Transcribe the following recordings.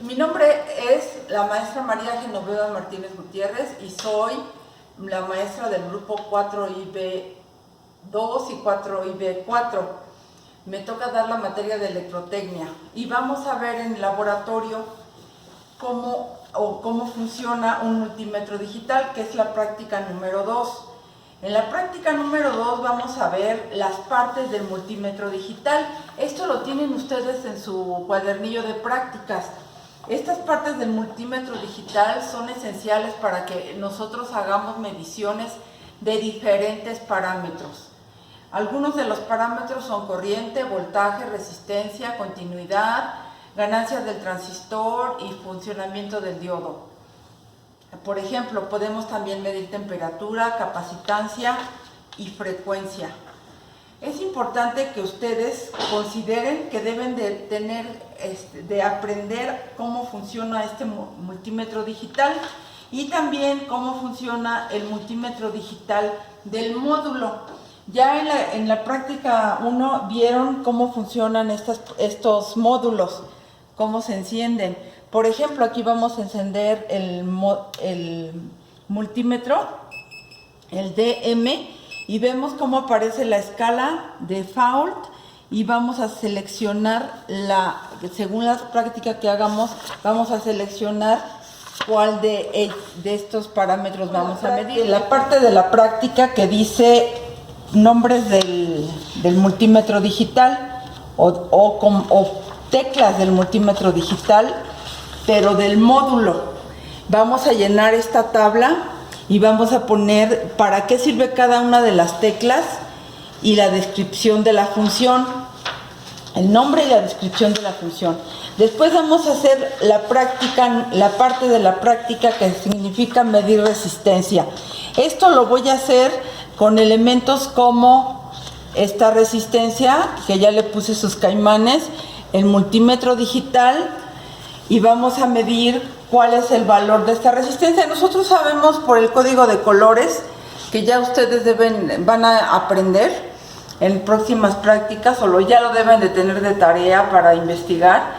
Mi nombre es la maestra María Genoveva Martínez Gutiérrez y soy la maestra del grupo 4IB2 y 4IB4. Me toca dar la materia de electrotecnia y vamos a ver en el laboratorio cómo funciona un multímetro digital, que es la práctica número 2. En la práctica número 2 vamos a ver las partes del multímetro digital. Esto lo tienen ustedes en su cuadernillo de prácticas. Estas partes del multímetro digital son esenciales para que nosotros hagamos mediciones de diferentes parámetros. Algunos de los parámetros son corriente, voltaje, resistencia, continuidad, ganancias del transistor y funcionamiento del diodo. Por ejemplo, podemos también medir temperatura, capacitancia y frecuencia. Es importante que ustedes consideren que deben de aprender cómo funciona este multímetro digital y también cómo funciona el multímetro digital del módulo. Ya en la práctica 1 vieron cómo funcionan estos módulos, cómo se encienden. Por ejemplo, aquí vamos a encender el multímetro, el DM, y vemos cómo aparece la escala de Fault y vamos a seleccionar, según la práctica que hagamos, vamos a seleccionar cuál de estos parámetros vamos a medir. La parte de la práctica que dice nombres del multímetro digital o teclas del multímetro digital, pero del módulo. Vamos a llenar esta tabla y vamos a poner para qué sirve cada una de las teclas y la descripción de la función, el nombre y la descripción de la función. Después vamos a hacer la parte de la práctica que significa medir resistencia. Esto lo voy a hacer con elementos como esta resistencia, que ya le puse sus caimanes, el multímetro digital, y vamos a medir cuál es el valor de esta resistencia. Nosotros sabemos por el código de colores, que ya ustedes van a aprender en próximas prácticas, o ya lo deben de tener de tarea para investigar,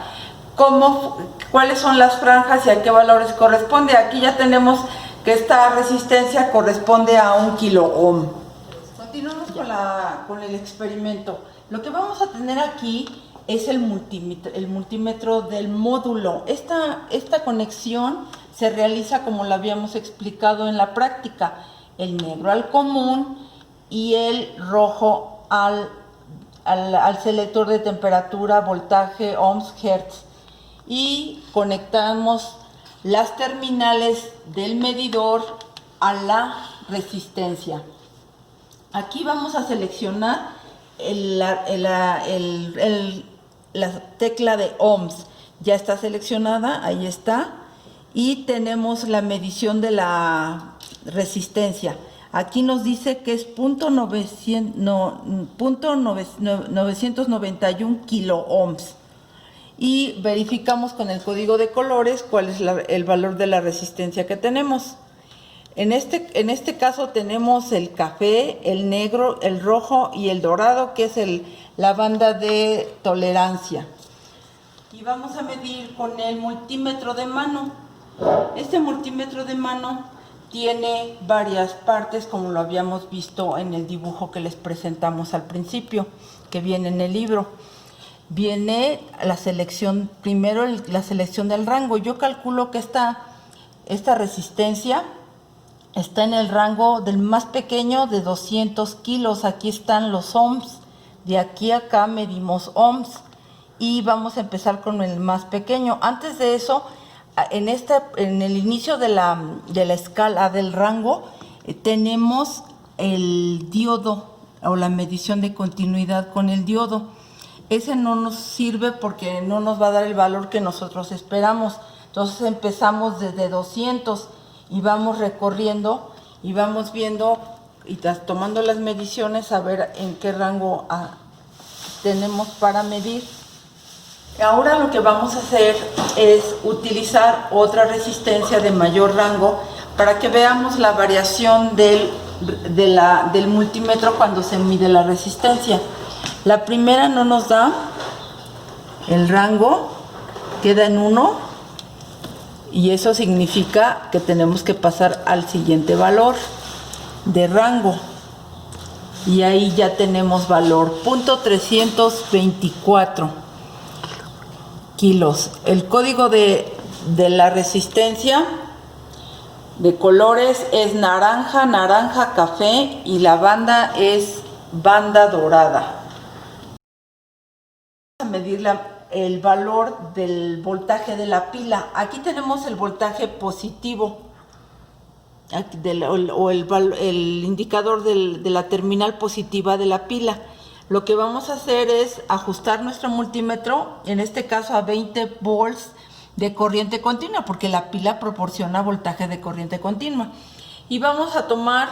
cuáles son las franjas y a qué valores corresponde. Aquí ya tenemos que esta resistencia corresponde a 1 kilo ohm. Continuamos con el experimento. Lo que vamos a tener aquí es el multímetro del módulo. Esta conexión se realiza como lo habíamos explicado en la práctica: el negro al común y el rojo al selector de temperatura, voltaje, ohms, hertz, y conectamos las terminales del medidor a la resistencia. Aquí vamos a seleccionar la tecla de ohms. Ya está seleccionada, ahí está, y tenemos la medición de la resistencia. Aquí nos dice que es 991 kilo ohms, y verificamos con el código de colores cuál es el valor de la resistencia que tenemos. En este caso tenemos el café, el negro, el rojo y el dorado, que es la banda de tolerancia. Y vamos a medir con el multímetro de mano. Este multímetro de mano tiene varias partes, como lo habíamos visto en el dibujo que les presentamos al principio, que viene en el libro. Viene la selección, primero la selección del rango. Yo calculo que esta resistencia está en el rango del más pequeño de 200 kilos. Aquí están los ohms. De aquí a acá medimos ohms y vamos a empezar con el más pequeño. Antes de eso, en el inicio de la escala del rango, tenemos el diodo o la medición de continuidad con el diodo. Ese no nos sirve porque no nos va a dar el valor que nosotros esperamos. Entonces empezamos desde 200 y vamos recorriendo y vamos viendo y tomando las mediciones a ver en qué rango tenemos para medir. Ahora lo que vamos a hacer es utilizar otra resistencia de mayor rango para que veamos la variación del multímetro cuando se mide la resistencia. La primera no nos da el rango, queda en 1, y eso significa que tenemos que pasar al siguiente valor de rango. Y ahí ya tenemos valor, 324 kilos. El código de la resistencia de colores es naranja, naranja, café, y la banda es banda dorada. Vamos a medir el valor del voltaje de la pila. Aquí tenemos el voltaje positivo, el indicador de la terminal positiva de la pila. Lo que vamos a hacer es ajustar nuestro multímetro, en este caso a 20 volts de corriente continua, porque la pila proporciona voltaje de corriente continua. Y vamos a tomar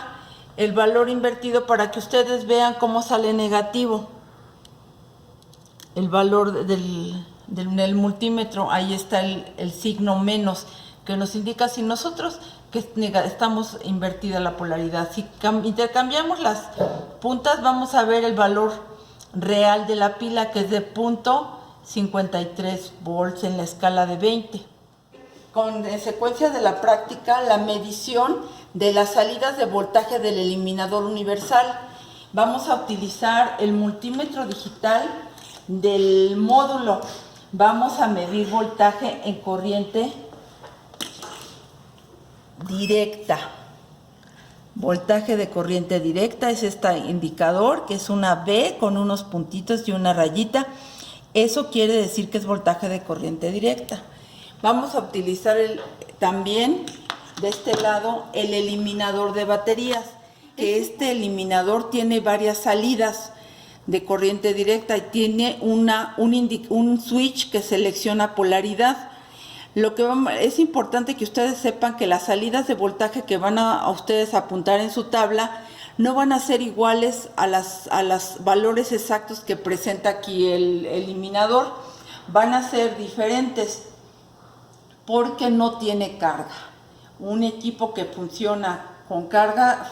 el valor invertido para que ustedes vean cómo sale negativo. El valor del multímetro, ahí está el signo menos, que nos indica si nosotros estamos invertida la polaridad. Si intercambiamos las puntas, vamos a ver el valor real de la pila, que es de 0.53 volts en la escala de 20. En secuencia de la práctica, la medición de las salidas de voltaje del eliminador universal. Vamos a utilizar el multímetro digital del módulo. Vamos a medir voltaje en corriente directa. Voltaje de corriente directa es este indicador, que es una B con unos puntitos y una rayita. Eso quiere decir que es voltaje de corriente directa. Vamos a utilizar también de este lado el eliminador de baterías, que este eliminador tiene varias salidas de corriente directa y tiene un switch que selecciona polaridad. Es importante que ustedes sepan que las salidas de voltaje que van a ustedes apuntar en su tabla no van a ser iguales a los valores exactos que presenta aquí el eliminador. Van a ser diferentes porque no tiene carga. Un equipo que funciona con carga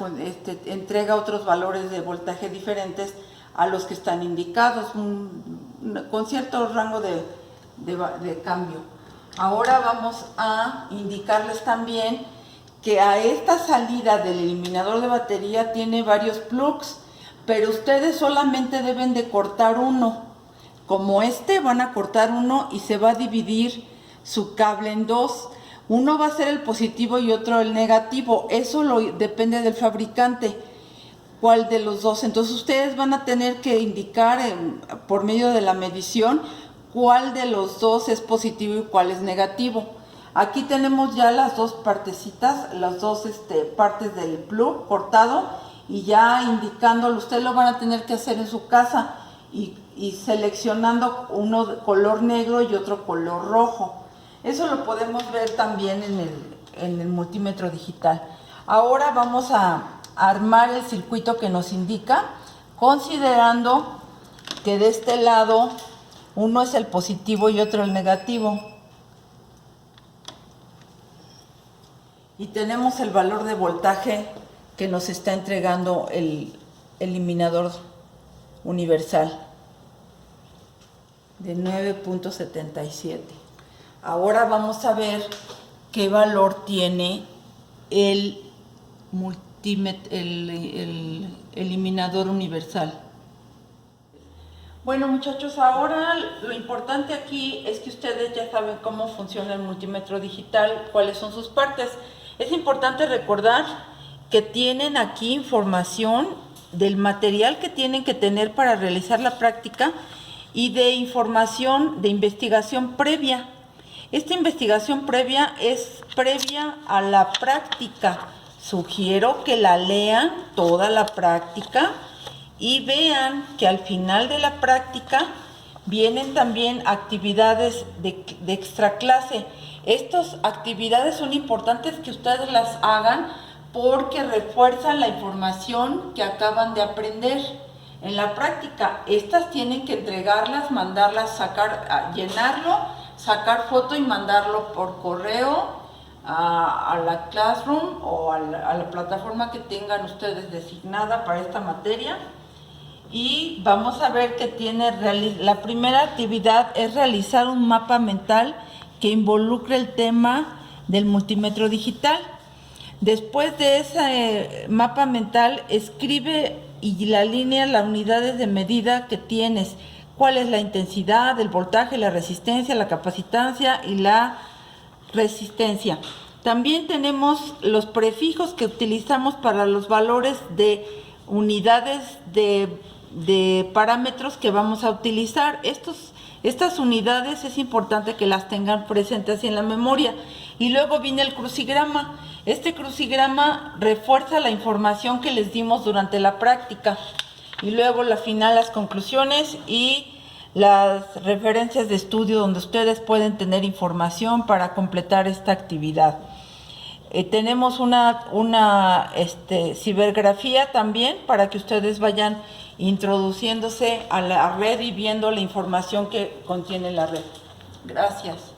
entrega otros valores de voltaje diferentes a los que están indicados, con cierto rango de cambio. Ahora vamos a indicarles también que a esta salida del eliminador de batería tiene varios plugs, pero ustedes solamente deben de cortar uno. Como van a cortar uno y se va a dividir su cable en dos. Uno va a ser el positivo y otro el negativo. Eso depende del fabricante, cuál de los dos. Entonces ustedes van a tener que indicar por medio de la medición cuál de los dos es positivo y cuál es negativo. Aquí tenemos ya las dos partecitas, las dos partes del plug cortado, y ya indicándolo. Ustedes lo van a tener que hacer en su casa y seleccionando uno de color negro y otro color rojo. Eso lo podemos ver también en el multímetro digital. Ahora vamos a armar el circuito que nos indica, considerando que de este lado uno es el positivo y otro el negativo. Y tenemos el valor de voltaje que nos está entregando el eliminador universal de 9.77. Ahora vamos a ver qué valor tiene el eliminador universal. Bueno, muchachos, ahora lo importante aquí es que ustedes ya saben cómo funciona el multímetro digital, cuáles son sus partes. Es importante recordar que tienen aquí información del material que tienen que tener para realizar la práctica y de información de investigación previa. Esta investigación previa es previa a la práctica. Sugiero que la lean toda la práctica y vean que al final de la práctica vienen también actividades de extra clase. Estas actividades son importantes que ustedes las hagan porque refuerzan la información que acaban de aprender en la práctica. Estas tienen que entregarlas, mandarlas, llenarlo, sacar foto y mandarlo por correo a la Classroom o a la plataforma que tengan ustedes designada para esta materia. Y vamos a ver que la primera actividad es realizar un mapa mental que involucre el tema del multímetro digital. Después de ese mapa mental, escribe y la línea las unidades de medida que tienes. Cuál es la intensidad, el voltaje, la resistencia, la capacitancia y la resistencia. También tenemos los prefijos que utilizamos para los valores de unidades de parámetros que vamos a utilizar. Estas unidades es importante que las tengan presentes en la memoria. Y luego viene el crucigrama. Este crucigrama refuerza la información que les dimos durante la práctica. Y luego al final las conclusiones y las referencias de estudio donde ustedes pueden tener información para completar esta actividad. Tenemos una cibergrafía también para que ustedes vayan introduciéndose a la red y viendo la información que contiene la red. Gracias.